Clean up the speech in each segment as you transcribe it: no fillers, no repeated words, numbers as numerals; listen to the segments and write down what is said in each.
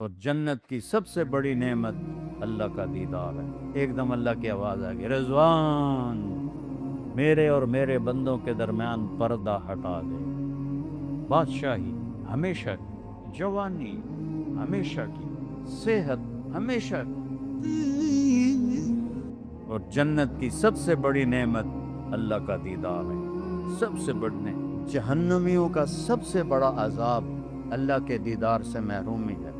اور جنت کی سب سے بڑی نعمت اللہ کا دیدار ہے۔ ایک دم اللہ کی آواز آ گئی، رضوان، میرے اور میرے بندوں کے درمیان پردہ ہٹا دے۔ بادشاہی ہمیشہ کی، جوانی ہمیشہ کی، صحت ہمیشہ کی، اور جنت کی سب سے بڑی نعمت اللہ کا دیدار ہے۔ سب سے بڑی نعمت، جہنمیوں کا سب سے بڑا عذاب اللہ کے دیدار سے محرومی ہے۔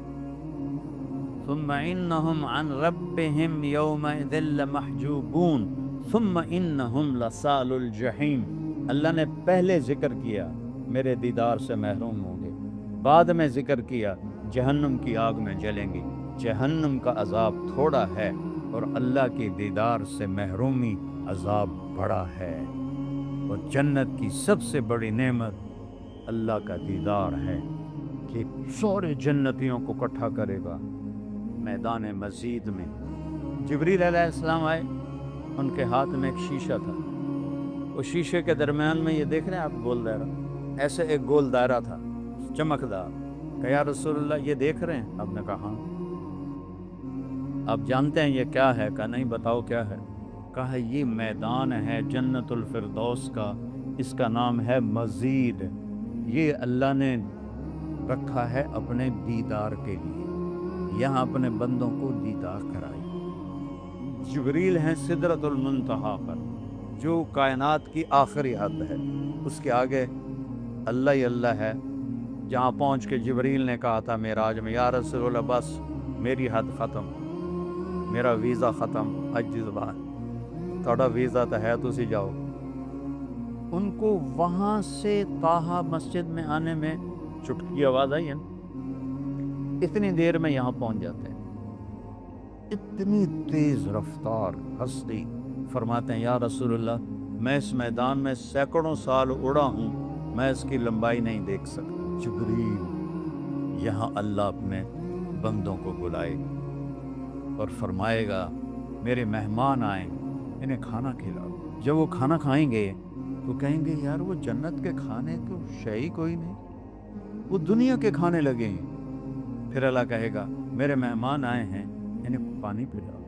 ثم انہم عن ربہم یومئذ لمحجوبون ثم انہم لصال الجحیم۔ اللہ نے پہلے ذکر کیا میرے دیدار سے محروم ہوں گے، بعد میں ذکر کیا جہنم کی آگ میں جلیں گی۔ جہنم کا عذاب تھوڑا ہے اور اللہ کی دیدار سے محرومی عذاب بڑا ہے، اور جنت کی سب سے بڑی نعمت اللہ کا دیدار ہے کہ سارے جنتیوں کو اکٹھا کرے گا میدان مزید میں۔ جبریل علیہ السلام آئے، ان کے ہاتھ میں ایک شیشہ تھا، اس شیشے کے درمیان میں یہ دیکھ رہے ہیں آپ گول دائرہ، ایسے ایک گول دائرہ تھا چمکدار۔ کہ یا رسول اللہ یہ دیکھ رہے ہیں؟ آپ نے کہا ہاں۔ آپ جانتے ہیں یہ کیا ہے؟ کہا نہیں، بتاؤ کیا ہے؟ کہا یہ میدان ہے جنت الفردوس کا، اس کا نام ہے مزید، یہ اللہ نے رکھا ہے اپنے دیدار کے لیے، یہاں اپنے بندوں کو دیدار کرائی۔ جبریل ہیں سدرۃ المنتہا پر، جو کائنات کی آخری حد ہے، اس کے آگے اللہ ہی اللہ ہے۔ جہاں پہنچ کے جبریل نے کہا تھا معراج میں، یا رسول اللہ بس میری حد ختم، میرا ویزا ختم، حج زبان تھوڑا ویزا تو ہے، تسی جاؤ۔ ان کو وہاں سے طٰہٰ مسجد میں آنے میں چٹکی آواز آئی ہے نا، اتنی دیر میں یہاں پہنچ جاتے ہیں۔ اتنی تیز رفتار ہستی، فرماتے ہیں یا رسول اللہ میں اس میدان میں سینکڑوں سال اڑا ہوں، میں اس کی لمبائی نہیں دیکھ سکتا۔ جبریل، یہاں اللہ اپنے بندوں کو بلائے اور فرمائے گا میرے مہمان آئیں، انہیں کھانا کھلاؤ۔ جب وہ کھانا کھائیں گے تو کہیں گے یار وہ جنت کے کھانے تو شے کوئی نہیں، وہ دنیا کے کھانے لگے ہیں۔ پھر اللہ کہے گا میرے مہمان آئے ہیں، انہیں پانی پلاؤ،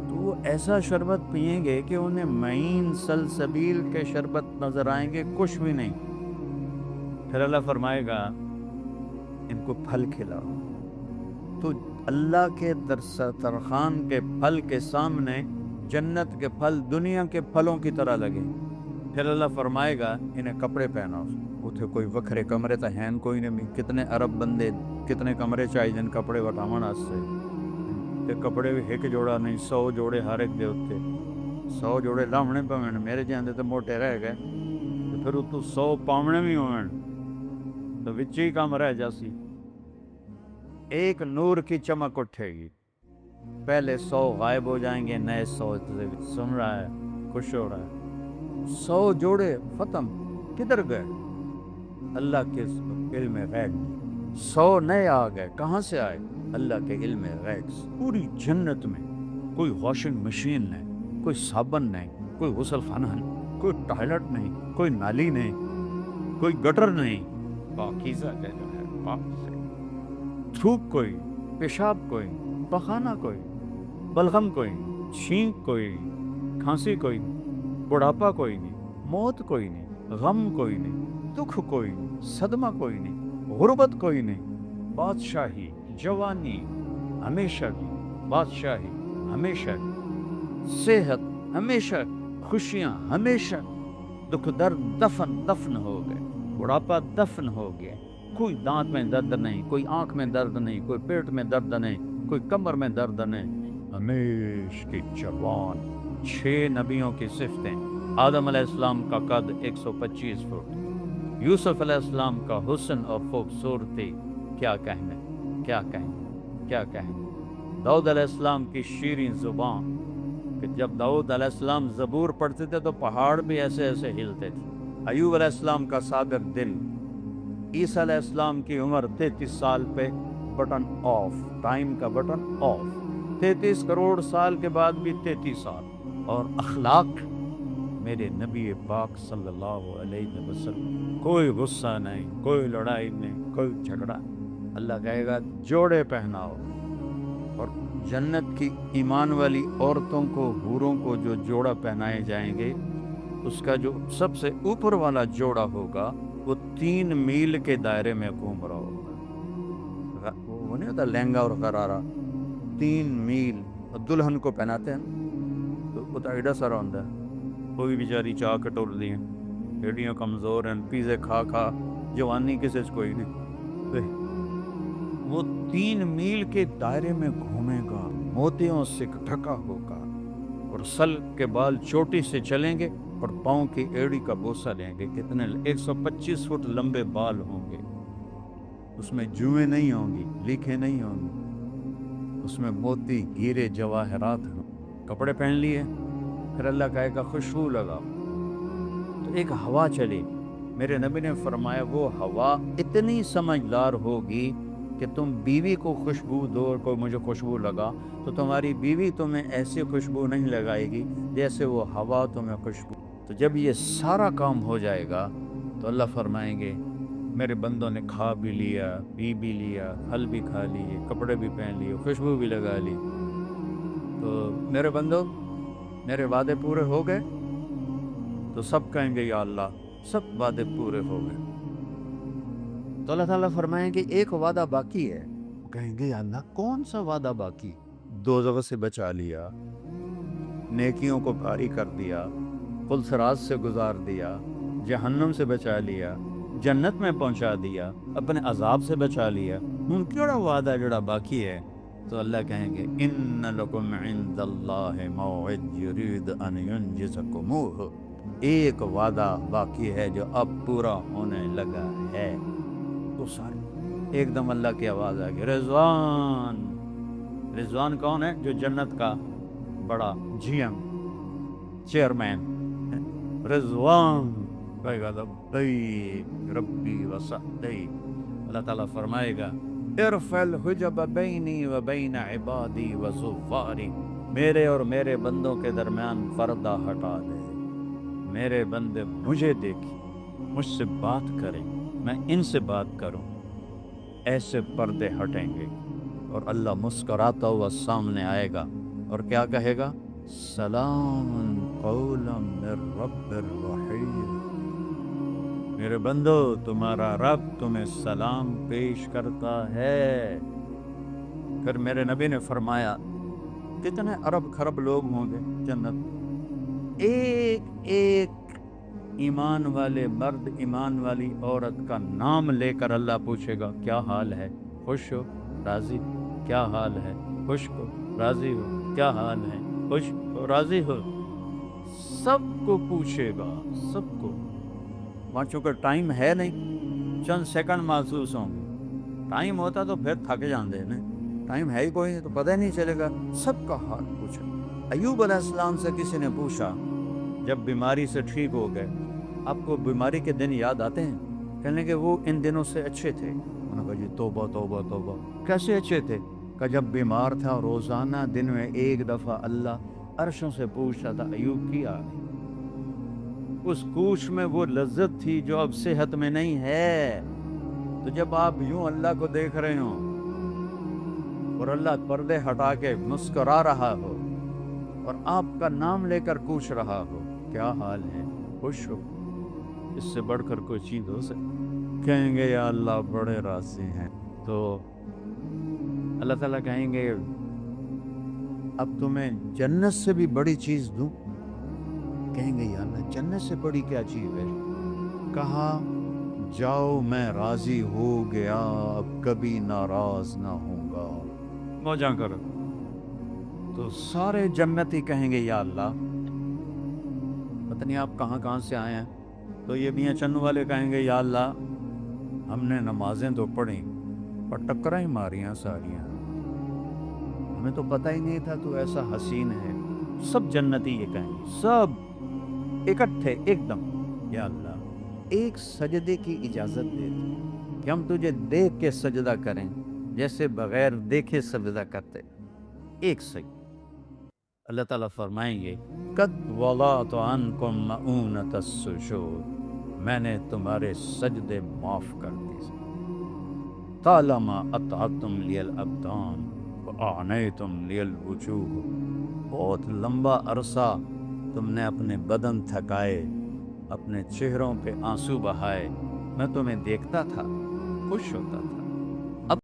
تو وہ ایسا شربت پئیں گے کہ انہیں معین سلسبیل کے شربت نظر آئیں گے، کچھ بھی نہیں۔ پھر اللہ فرمائے گا ان کو پھل کھلاؤ، تو اللہ کے دسترخوان کے پھل کے سامنے جنت کے پھل دنیا کے پھلوں کی طرح لگے۔ پھر اللہ فرمائے گا انہیں کپڑے پہناؤ، اتھے کوئی وکھرے کمرے تو ہیں کوئی نہیں، کتنے عرب بندے کتنے کمرے چاہیے جن کپڑے وٹاون واسطے، تے کپڑے بھی ایک جوڑا نہیں 100 جوڑے ہر ایک دے اتنے، 100 جوڑے لاونے پوین، میرے جاندے تو موٹے رہ گئے، تو پھر اتو 100 پاونے بھی ہوئن تو وچ ہی کم رہ جاسی۔ ایک نور کی چمک اٹھے گی، پہلے 100 غائب ہو جائیں گے، نئے 100 سن رہا ہے، خوش ہو رہا ہے۔ 100 جوڑے ختم، کدھر گئے؟ اللہ کے علم غیب۔ 100 نئے آ گئے، کہاں سے آئے؟ اللہ کے علم غیب۔ پوری جنت میں کوئی واشنگ مشین نہیں، کوئی صابن نہیں، کوئی غسل خانہ نہیں، کوئی ٹوائلٹ نہیں، کوئی نالی نہیں، کوئی گٹر نہیں، پاکیزہ جگہ ہے، پاک سے۔ تھوک کوئی، پیشاب کوئی، پخانہ کوئی، بلغم کوئی، چھینک کوئی، کھانسی کوئی، بڑھاپا کوئی نہیں، موت کوئی نہیں، غم کوئی نہیں، دکھ کوئی نہیں، صدمہ کوئی نہیں، غربت کوئی نہیں۔ بادشاہی، جوانی ہمیشہ کی، بادشاہی ہمیشہ کی، صحت ہمیشہ، خوشیاں ہمیشہ، دکھ درد دفن ہو گئے، بڑھاپا دفن ہو گیا، کوئی دانت میں درد نہیں، کوئی آنکھ میں درد نہیں، کوئی پیٹ میں درد نہیں، کوئی کمر میں درد نہیں، ہمیشہ کی جوان۔ 6 نبیوں کی صفتیں، آدم علیہ السلام کا قد 125 فٹ، یوسف علیہ السلام کا حسن اور خوبصورتی، کیا کہنے، کیا کہنے، کیا کہنے۔ داؤد علیہ السلام کی شیریں زبان، کہ جب داؤد علیہ السلام زبور پڑھتے تھے تو پہاڑ بھی ایسے ایسے ہلتے تھے۔ ایوب علیہ السلام کا صابر دل، عیسیٰ علیہ السلام کی عمر 33 سال پہ بٹن آف، ٹائم کا بٹن آف، 33 کروڑ سال کے بعد بھی 33 سال، اور اخلاق میرے نبی پاک صلی اللہ علیہ وسلم، کوئی غصہ نہیں، کوئی لڑائی نہیں، کوئی جھگڑا، اللہ کہے گا جوڑے پہناؤ، اور جنت کی ایمان والی عورتوں کو، حوروں کو جو جوڑا پہنائے جائیں گے، اس کا جو سب سے اوپر والا جوڑا ہوگا وہ 3 میل کے دائرے میں گھوم رہا ہوگا۔ وہ نہیں ہوتا لہنگا اور غرارہ، 3 میل دلہن کو پہناتے ہیں تو وہ تو ایڈا سارا ہوتا ہے، کوئی بیچاری چاہ کے ٹول دی ہیں، ایڈیاں کمزور ہیں، پیزے کھا کھا جوانی کسی سے کوئی نہیں، وہ 3 میل کے دائرے میں گھومے گا، موتیوں سے ڈھکا ہوگا، اور سل کے بال چوٹی سے چلیں گے اور پاؤں کی ایڑی کا بوسہ لیں گے۔ کتنے 125 فٹ لمبے بال ہوں گے، اس میں جوئیں نہیں ہوں گی، لیکھیں نہیں ہوں گی، اس میں موتی ہیرے جواہرات ہوں۔ کپڑے پہن لیے، پھر اللہ کہے گا خوشبو لگاؤ، تو ایک ہوا چلی۔ میرے نبی نے فرمایا وہ ہوا اتنی سمجھدار ہوگی کہ تم بیوی کو خوشبو دو، کوئی مجھے خوشبو لگا، تو تمہاری بیوی تمہیں ایسی خوشبو نہیں لگائے گی جیسے وہ ہوا تمہیں خوشبو۔ تو جب یہ سارا کام ہو جائے گا تو اللہ فرمائیں گے میرے بندوں نے کھا بھی لیا، پی بھی لیا، پھل بھی کھا لیے، کپڑے بھی پہن لیے، خوشبو بھی لگا لی، تو میرے بندوں میرے وعدے پورے ہو گئے؟ تو سب کہیں گے یا اللہ سب وعدے پورے ہو گئے۔ تو اللہ تعالیٰ فرمائیں گے ایک وعدہ باقی ہے۔ کہیں گے یا اللہ کون سا وعدہ باقی؟ دوزخ سے بچا لیا، نیکیوں کو بھاری کر دیا، پل صراط سے گزار دیا، جہنم سے بچا لیا، جنت میں پہنچا دیا، اپنے عذاب سے بچا لیا، ہوں کیڑا وعدہ جڑا باقی ہے؟ تو اللہ کہیں گے ان لکم عند اللہ موعد یرید ان ینجزکموہ، ایک وعدہ باقی ہے جو اب پورا ہونے لگا ہے۔ تو سارے ایک دم اللہ کی آواز آ گئی رضوان۔ رضوان کون ہے؟ جو جنت کا بڑا جی ایم چیئرمین رضوان کہے گا لبیک ربی وسعدی۔ اللہ تعالیٰ فرمائے گا ارفع الحجب بینی و بین عبادی و زفاری، میرے اور میرے بندوں کے درمیان پردہ ہٹا دے، میرے بندے مجھے دیکھیں، مجھ سے بات کریں، میں ان سے بات کروں، ایسے پردے ہٹیں گے، اور اللہ مسکراتا ہوا سامنے آئے گا اور کیا کہے گا سلام قولا من رب الرحیم، میرے بندو تمہارا رب تمہیں سلام پیش کرتا ہے۔ پھر میرے نبی نے فرمایا کتنے ارب خرب لوگ ہوں گے جنت، ایک ایک ایمان والے مرد، ایمان والی عورت کا نام لے کر اللہ پوچھے گا کیا حال ہے، خوش ہو، راضی، کیا حال ہے، خوش ہو، راضی ہو، کیا حال ہے، خوش ہو، راضی ہو، سب کو پوچھے گا، سب کو۔ وہاں چونکہ ٹائم ہے نہیں، چند سیکنڈ محسوس ہوں گے، ٹائم ہوتا تو پھر تھک جاندے نا، ٹائم ہے ہی کوئی نہیں تو پتہ ہی نہیں چلے گا، سب کا حال پوچھا۔ ایوب علیہ السلام سے کسی نے پوچھا جب بیماری سے ٹھیک ہو گئے آپ کو بیماری کے دن یاد آتے ہیں؟ کہنے کہ وہ ان دنوں سے اچھے تھے۔ انہوں نے کہا جی توبہ توبہ توبہ، کیسے اچھے تھے؟ کہ جب بیمار تھا روزانہ دن میں ایک دفعہ اللہ عرشوں سے پوچھتا تھا ایوب کی آ گئی، اس کوش میں وہ لذت تھی جو اب صحت میں نہیں ہے۔ تو جب آپ یوں اللہ کو دیکھ رہے ہوں اور اللہ پردے ہٹا کے مسکرا رہا ہو اور آپ کا نام لے کر پوچھ رہا ہو کیا حال ہے، خوش ہو، اس سے بڑھ کر کوئی چیز ہو سکتی؟ کہیں گے یا اللہ بڑے راضی ہیں۔ تو اللہ تعالیٰ کہیں گے اب تمہیں جنت سے بھی بڑی چیز دوں؟ کہیں گے یا اللہ جنت سے بڑی کیا چیز ہے؟ کہا جاؤ میں راضی ہو گیا، اب کبھی ناراض نہ ہوں گا، موجاں کرو۔ تو سارے جنتی کہیں گے یا اللہ پتہ نہیں آپ کہاں کہاں سے آئے ہیں؟ تو یہ میاں چنو والے کہیں گے یا اللہ ہم نے نمازیں تو پڑھیں پر ٹکریں ماریاں ساریاں، ہمیں تو پتہ ہی نہیں تھا تو ایسا حسین ہے۔ سب جنتی یہ کہیں گے، سب اکٹھے ایک دم یا اللہ ایک سجدے کی اجازت دے دے کہ ہم تجھے دیکھ کے سجدہ کریں جیسے بغیر دیکھے سجدہ کرتے، ایک سجدہ۔ اللہ تعالیٰ فرمائیں گے قد وضعت عنکم مؤونۃ السجود، میں نے تمہارے سجدے معاف کر دیے، طالما اطعتم لی الابدان واعنیتم لی الوجوہ، بہت لمبا عرصہ تم نے اپنے بدن تھکائے، اپنے چہروں پہ آنسو بہائے، میں تمہیں دیکھتا تھا، خوش ہوتا تھا،